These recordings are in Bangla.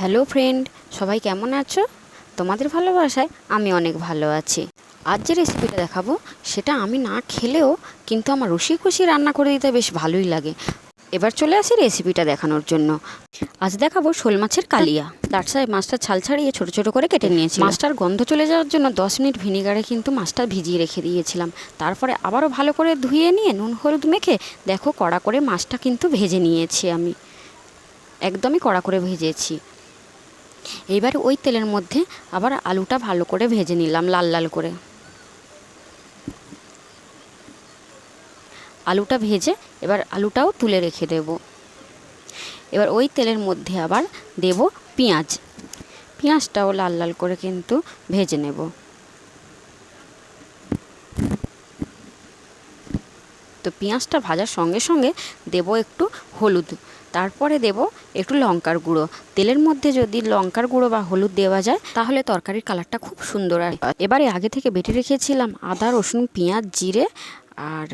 হ্যালো ফ্রেন্ড, সবাই কেমন আছো? তোমাদের ভালোবাসায় আমি অনেক ভালো আছি। আজ যে রেসিপিটা দেখাবো সেটা আমি না খেলেও কিন্তু আমার রসিকসি রান্না করে দিতে বেশ ভালোই লাগে। এবার চলে আসি রেসিপিটা দেখানোর জন্য। আজ দেখাবো শোল মাছের কালিয়া। তার সাথে মাছটা ছাল ছাড়িয়ে ছোটো ছোটো করে কেটে নিয়েছি। মাছটার গন্ধ চলে যাওয়ার জন্য 10 মিনিট ভিনিগারে কিন্তু মাছটা ভিজিয়ে রেখে দিয়েছিলাম। তারপরে আবারও ভালো করে ধুয়ে নিয়ে নুন হলুদ মেখে দেখো কড়া করে মাছটা কিন্তু ভেজে নিয়েছি। আমি একদমই কড়া করে ভেজেছি। এইবারে ওই তেলের মধ্যে আবার আলুটা ভালো করে ভেজে নিলাম লাল লাল করে। আলুটা ভেজে এবার আলুটাও তুলে রেখে দেব। এবার ওই তেলের মধ্যে আবার দেব পেঁয়াজ। পেঁয়াজটাও লাল লাল করে কিন্তু ভেজে নেব। তো পেঁয়াজটা ভাজার সঙ্গে সঙ্গে দেব একটু হলুদ, তারপরে দেব একটু লঙ্কার গুঁড়ো। তেলের মধ্যে যদি লঙ্কার গুঁড়ো বা হলুদ দেওয়া যায় তাহলে তরকারির কালারটা খুব সুন্দর হয়। এবারে আগে থেকে বেটে রেখেছিলাম আদা রসুন পেঁয়াজ জিরে আর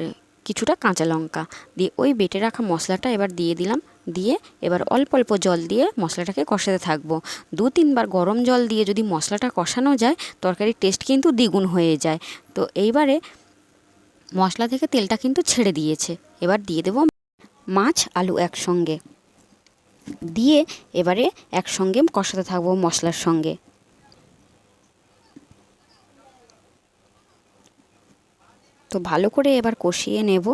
কিছুটা কাঁচা লঙ্কা দিয়ে ওই বেটে রাখা মশলাটা এবার দিয়ে দিলাম। দিয়ে এবার অল্প অল্প জল দিয়ে মশলাটাকে কষাতে থাকবো। 2-3 বার গরম জল দিয়ে যদি মশলাটা কষানো যায় তরকারির টেস্ট কিন্তু দ্বিগুণ হয়ে যায়। তো এইবারে মশলা থেকে তেলটা কিন্তু ছেড়ে দিয়েছে। এবার দিয়ে দেব মাছ আলু একসঙ্গে দিয়ে এবারে একসঙ্গে কষাতে থাকবো মশলার সঙ্গে। তো ভালো করে এবার কষিয়ে নেব।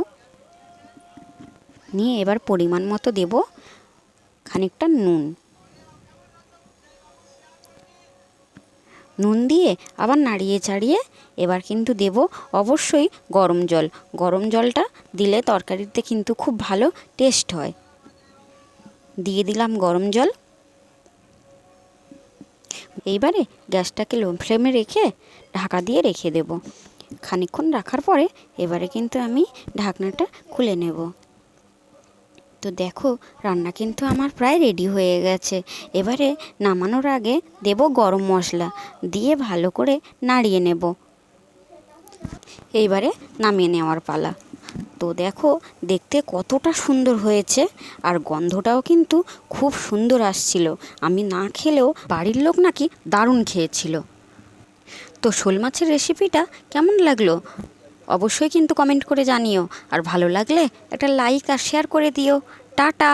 নিয়ে এবার পরিমাণ মতো দেব খানিকটা নুন দিয়ে আবার নাড়িয়ে চাড়িয়ে এবার কিন্তু দেব অবশ্যই গরম জল। গরম জলটা দিলে তরকারিতে কিন্তু খুব ভালো টেস্ট হয়। দিয়ে দিলাম গরম জল। এইবারে গ্যাসটাকে লো ফ্লেমে রেখে ঢাকা দিয়ে রেখে দেব। খানিকক্ষণ রাখার পরে এবারে কিন্তু আমি ঢাকনাটা খুলে নেব। তো দেখো রান্না কিন্তু আমার প্রায় রেডি হয়ে গেছে। এবারে নামানোর আগে দেব গরম মশলা দিয়ে ভালো করে নাড়িয়ে নেব। এইবারে নামিয়ে নেওয়ার পালা। তো দেখো দেখতে কতটা সুন্দর হয়েছে আর গন্ধটাও কিন্তু খুব সুন্দর আসছিল। আমি না খেলেও বাড়ির লোক নাকি দারুণ খেয়েছিল। তো শোল মাছের রেসিপিটা কেমন লাগলো অবশ্যই কিন্তু কমেন্ট করে জানিও। আর ভালো লাগলে একটা লাইক আর শেয়ার করে দিও। টাটা।